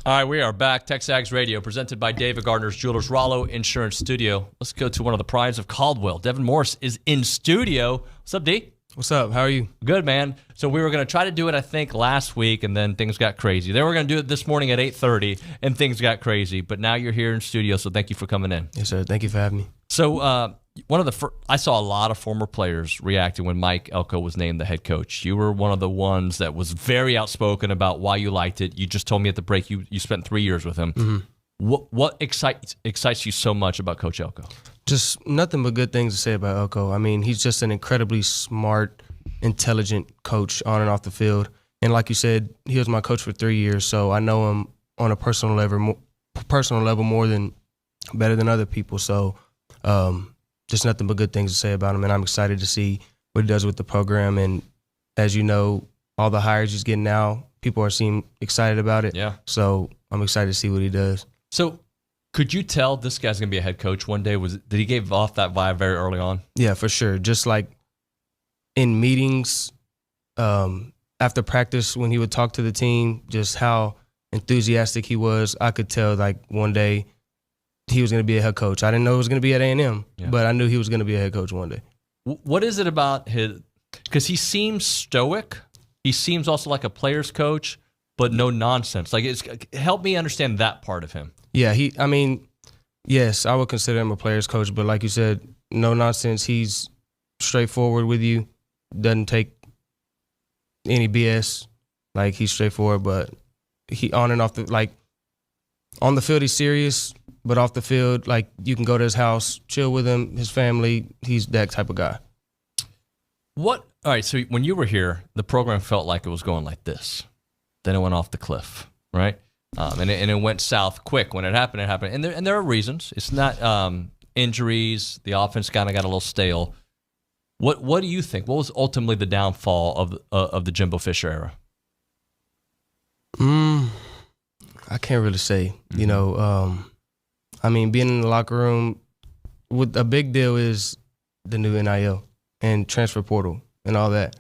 All right, we are back. TexAgs Radio, presented by David Gardner's Jewelers, Rollo Insurance Studio. Let's go to one of the prides of Caldwell. Devin Morris is in studio. What's up, D? What's up? How are you? Good, man. So we were going to try to do it, I think, last week, and then things got crazy. Then we were going to do it this morning at 8:30, and things got crazy. But now you're here in studio, so thank you for coming in. Yes, sir. Thank you for having me. So I saw a lot of former players reacting when Mike Elko was named the head coach. You were one of the ones that was very outspoken about why you liked it. You just told me at the break you spent 3 years with him. Mm-hmm. What excites you so much about Coach Elko? Just nothing but good things to say about Elko. I mean, he's just an incredibly smart, intelligent coach on and off the field. And like you said, he was my coach for 3 years, so I know him on a personal level more than better than other people. So just nothing but good things to say about him, and I'm excited to see what he does with the program. And as you know, all the hires he's getting now, people seem excited about it. Yeah. So I'm excited to see what he does. So could you tell this guy's going to be a head coach one day? Did he give off that vibe very early on? Yeah, for sure. Just like in meetings, after practice, when he would talk to the team, just how enthusiastic he was, I could tell like one day he was going to be a head coach. I didn't know it was going to be at A&M, but I knew he was going to be a head coach one day. What is it about his – because he seems stoic. He seems also like a player's coach, but no nonsense. Help me understand that part of him. Yeah, yes, I would consider him a player's coach, but like you said, no nonsense. He's straightforward with you, doesn't take any BS. Like, he's straightforward, but he on and off on the field he's serious. But off the field, like, you can go to his house, chill with him, his family. He's that type of guy. All right, so when you were here, the program felt like it was going like this. Then it went off the cliff, right? And it went south quick. When it happened, it happened. And there are reasons. It's not injuries. The offense kind of got a little stale. What do you think? What was ultimately the downfall of the Jimbo Fisher era? I can't really say. You know, I mean, being in the locker room, a big deal is the new NIL and transfer portal and all that.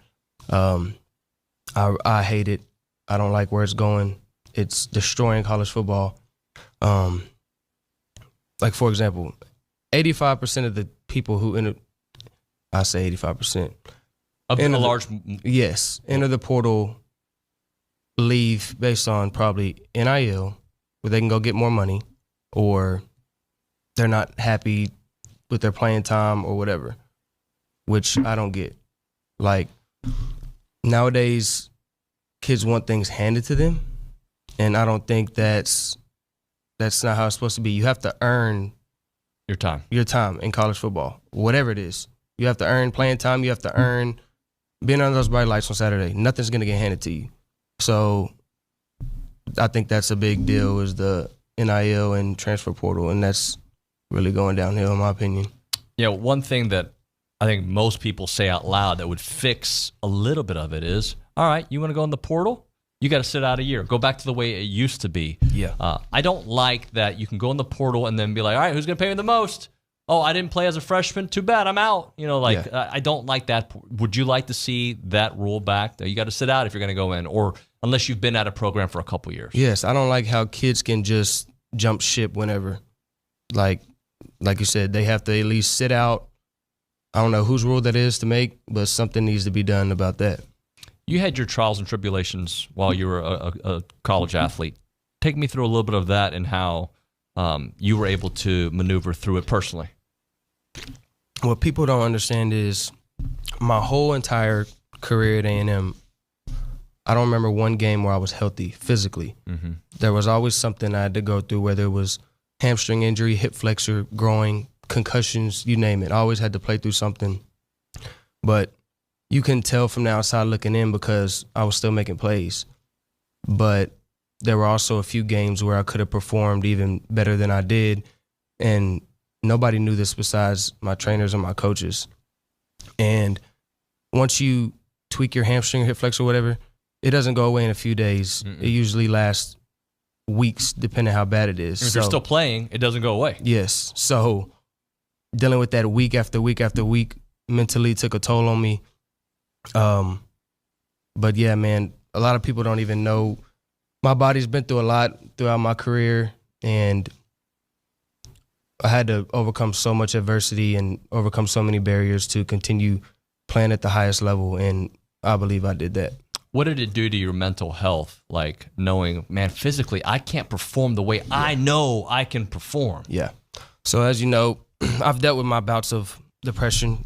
I hate it. I don't like where it's going. It's destroying college football. Like, for example, 85% of the people who enter, I say 85%. Yes, enter the portal, leave based on probably NIL, where they can go get more money, or they're not happy with their playing time or whatever, which I don't get. Like, nowadays, kids want things handed to them, and I don't think that's not how it's supposed to be. You have to earn your time in college football, whatever it is. You have to earn playing time. You have to earn being under those bright lights on Saturday. Nothing's going to get handed to you. So I think that's a big deal, is the NIL and transfer portal, and that's really going downhill in my opinion. Yeah, one thing that I think most people say out loud that would fix a little bit of it is, all right, you want to go in the portal? You got to sit out a year. Go back to the way it used to be. Yeah. I don't like that you can go in the portal and then be like, all right, who's going to pay me the most? Oh, I didn't play as a freshman. Too bad. I'm out. I don't like that. Would you like to see that rule back? You got to sit out if you're going to go in, or unless you've been at a program for a couple years. Yes, I don't like how kids can just jump ship whenever. Like you said, they have to at least sit out. I don't know whose rule that is to make, but something needs to be done about that. You had your trials and tribulations while you were a college athlete. Take me through a little bit of that and how you were able to maneuver through it personally. What people don't understand is my whole entire career at A&M, I don't remember one game where I was healthy physically. Mm-hmm. There was always something I had to go through, whether it was hamstring injury, hip flexor, groin, concussions, you name it. I always had to play through something. But you can tell from the outside looking in because I was still making plays. But there were also a few games where I could have performed even better than I did, and nobody knew this besides my trainers and my coaches. And once you tweak your hamstring or hip flexor or whatever, it doesn't go away in a few days. Mm-mm. It usually lasts weeks, depending on how bad it is. If you're still playing, it doesn't go away. Yes. So dealing with that week after week after week mentally took a toll on me. But yeah, man, a lot of people don't even know. My body's been through a lot. throughout my career, and I had to overcome so much adversity and overcome so many barriers to continue playing at the highest level, and I believe I did that. What did it do to your mental health, like knowing, man, physically I can't perform the way I know I can perform? Yeah. So as you know, I've dealt with my bouts of depression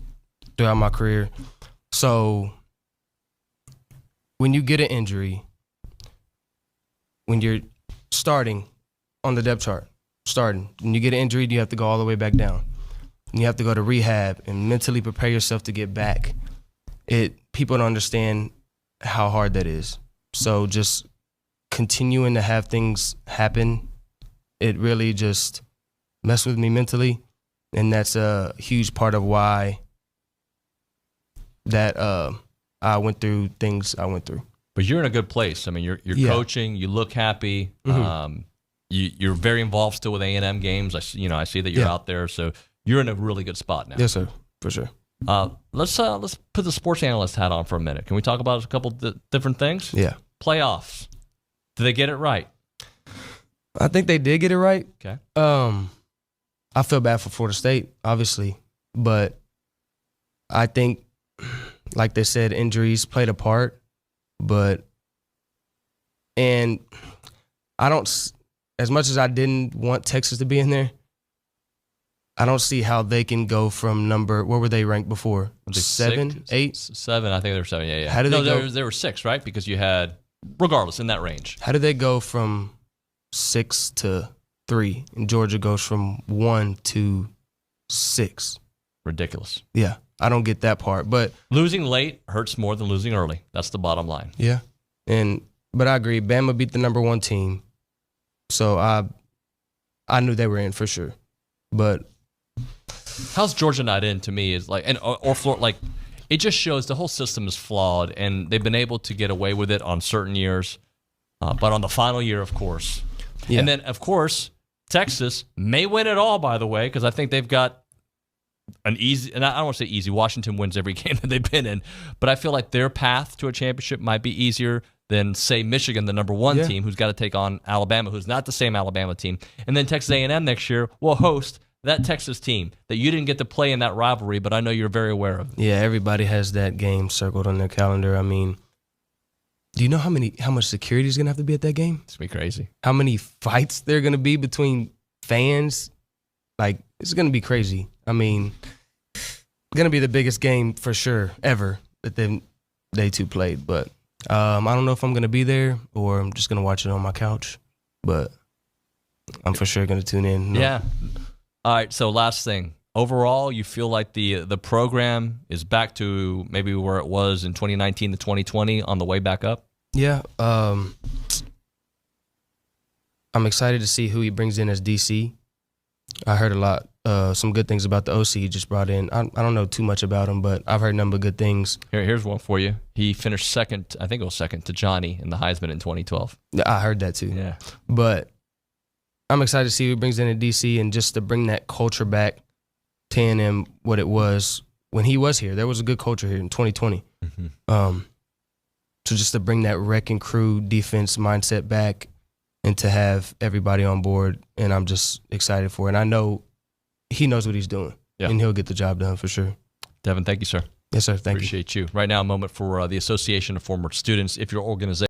throughout my career. So when you get an injury, when you're starting on the depth chart, when you get an injury, you have to go all the way back down. And you have to go to rehab and mentally prepare yourself to get back. People don't understand how hard that is. So just continuing to have things happen, it really just messed with me mentally. And that's a huge part of why that I went through things I went through. But you're in a good place. I mean, you're coaching. You look happy. Mm-hmm. You're very involved still with A&M games. I see that you're out there. So you're in a really good spot now. Yes, sir, for sure. Let's put the sports analyst hat on for a minute. Can we talk about a couple different things? Yeah. Playoffs. Did they get it right? I think they did get it right. Okay. I feel bad for Florida State, obviously, but I think, like they said, injuries played a part. And I don't, as much as I didn't want Texas to be in there, I don't see how they can go from what were they ranked before? 7, 8? 7, I think they were 7, yeah. How did they go? They were 6, right? Because you had, regardless, in that range. How did they go from 6 to 3, and Georgia goes from 1 to 6? Ridiculous. Yeah, I don't get that part. But losing late hurts more than losing early. That's the bottom line. Yeah, but I agree. Bama beat the number 1 team, so I knew they were in for sure. But how's Georgia not in? To me is like, or Florida, like, it just shows the whole system is flawed, and they've been able to get away with it on certain years, but on the final year, of course. Yeah. And then, of course, Texas may win it all, by the way, because I think they've got an easy, and I don't want to say easy, Washington wins every game that they've been in, but I feel like their path to a championship might be easier than, say, Michigan, the number 1 team, who's got to take on Alabama, who's not the same Alabama team. And then Texas A&M next year will host that Texas team that you didn't get to play in that rivalry, but I know you're very aware of. Yeah, everybody has that game circled on their calendar. I mean, do you know how much security is going to have to be at that game? It's going to be crazy. How many fights there are going to be between fans? Like, it's going to be crazy. I mean, it's going to be the biggest game for sure ever that they two played. But I don't know if I'm going to be there or I'm just going to watch it on my couch. But I'm for sure going to tune in. Yeah. All right, so last thing. Overall, you feel like the program is back to maybe where it was in 2019 to 2020 on the way back up? Yeah. I'm excited to see who he brings in as DC. I heard a lot, some good things about the OC he just brought in. I don't know too much about him, but I've heard nothing but good things. Here's one for you. He finished second, I think it was second, to Johnny in the Heisman in 2012. I heard that too. Yeah. But I'm excited to see who he brings in at DC, and just to bring that culture back to A&M what it was when he was here. There was a good culture here in 2020. Mm-hmm. So just to bring that wrecking crew defense mindset back and to have everybody on board, and I'm just excited for it. And I know he knows what he's doing, and he'll get the job done for sure. Devin, thank you, sir. Yes, sir. Thank you. Appreciate you. Right now, a moment for the Association of Former Students. If your organization